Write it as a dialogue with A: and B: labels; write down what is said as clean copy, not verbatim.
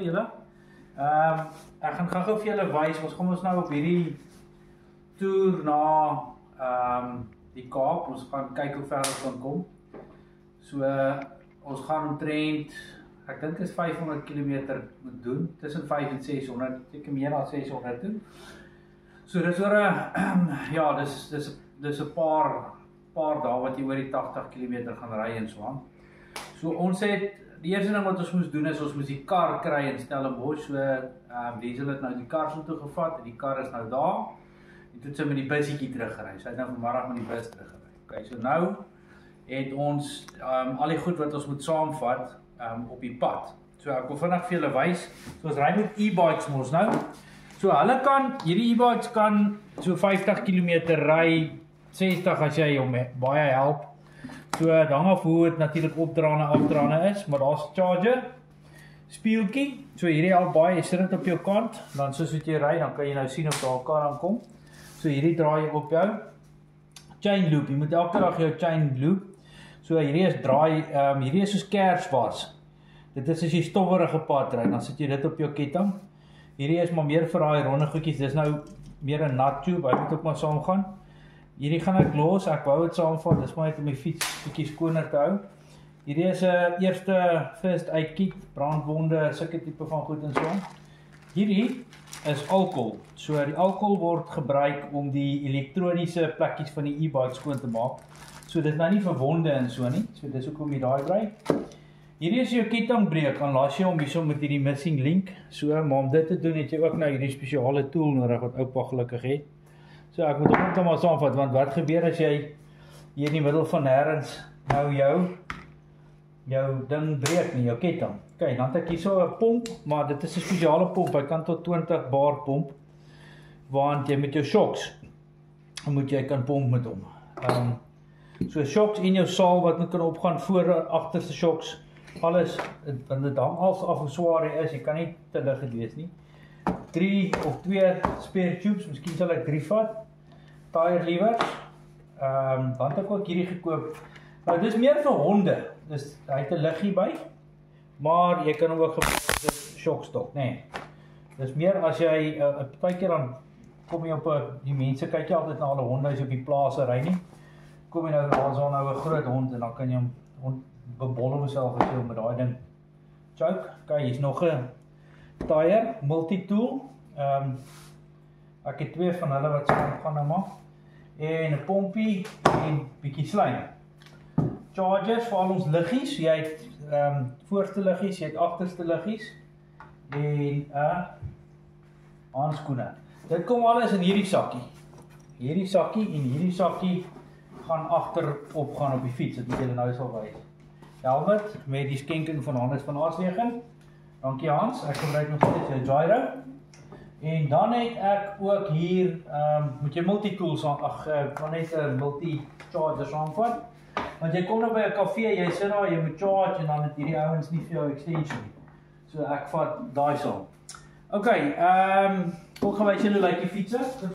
A: Julle. Ek gaan gou vir julle wys. Ons gaan nou op hierdie toer na die Kaap. Ons gaan kyk hoe ver ons kan kom. So ons gaan omtrent, ek dink is 500 km moet doen, tussen 5 en 600, seker meer dan 600 doen. So dis oor ja, dis 'n paar dae wat jy oor die 80 km gaan ry en so aan. So ons het die eerste ding wat ons moes doen is ons moes die kar kry in Stellenbosch. So Diesel het nou die kar so toe gevat en die kar is nou daar. En toe het sy met die bussietjie teruggery. Sy het nou vanmiddag met die bus teruggery. Okay, so nou het ons al die goed wat ons moet saamvat op die pad. So ek wil vinnig vir julle wys. So ons ry met e-bikes mos nou. So hierdie e-bikes kan so 50 km ry, 60 as jy hom baie help. So hang af hoe dit natuurlik opdraande afdraande is, maar daar's 'n charger, spieeltjie. So hierdie al baie, jy sit dit op jou kant, dan soos wat jy ry, dan kan jy nou sien of daar 'n kar aankom. So hierdie draai jy op jou chain loop. Jy moet elke dag jou chain loop. So hierdie is draai, hierdie is soos kersbas. Dit is as jy stowwerige pad ry, dan sit jy dit op jou ketting. Hierdie is maar meer vir daai ronde goedjies. Dis nou meer 'n nut tube, hy moet ook maar saam gaan. Hierdie gaan ek los, ek wou dit saamvat, dis maar net om die fiets bietjie skoner te hou. Hierdie is 'n eerste first aid kit, brandwonde, sulke tipe van goed en so. Hierdie is alkohol. So die alkohol word gebruik om die elektroniese plekkies van die e-bike skoon te maak. So dit is nou nie vir wonde en so nie. So dis hoekom jy daai gebruik. Hierdie is jou kettingbreek, dan laat jy hom hierso met hierdie missing link. So maar om dit te doen het jy ook nou hierdie spesiale tool nodig wat oupa gelukkig het. So ek moet hom net maar saamvat, want wat gebeur as jy hier in die middel van nêrens nou jou ding breek nie, jou ketting. Okay, dan het ek hier so 'n pomp, maar dit is 'n spesiale pomp, hy kan tot 20 bar pomp, want jy met jou shocks moet jy kan pomp met hom. So shocks in jou saal wat moet kan opgaan, voor agterste shocks, alles, want dit hang af hoe swaar hy is, jy kan nie te lig wees nie. 3 of 2 spare tubes, miskien sal ek 3 vat. Tire levers. Dan het ek ook hierdie gekoop. Nou dis meer vir honde. Dus hy het 'n liggie by, maar jy kan hom ook gebruik as 'n shockstok, nê. Nee. Dis meer as jy partykeer dan kom jy op die mense kyk jy altyd na hulle honde as jy op die plase ry nie. Kom jy nou daar's nou 'n groot hond en dan kan jy hom bebolle homself as jy met daai ding choke. Okay, hier's nog 'n tire, multi-tool. Ek het 2 van hulle wat saam gaan nou maak. En 'n pompie en bietjie slijm. Chargers vir al ons liggies. Jy het voorste liggies, jy het agterste liggies en handskoene. Dit kom alles in hierdie sakkie. Hierdie sakkie en hierdie sakkie gaan agterop gaan op die fiets. Dit moet julle nou sal wys. Helmet met die skenking van Hannes van Aaswegen. Dankie Hans, ek gebruik nog steeds 'n gyro. En dan het ek ook hier, moet jy multi-tools aan, kan net 'n multi-charger saamvat. Want jy kom nou by 'n kafee, jy sit daar, jy moet charge en dan het hierdie ouens nie vir jou extension nie. So ek vat daai saam. Okay, ek wil gewys julle lyk die fietses.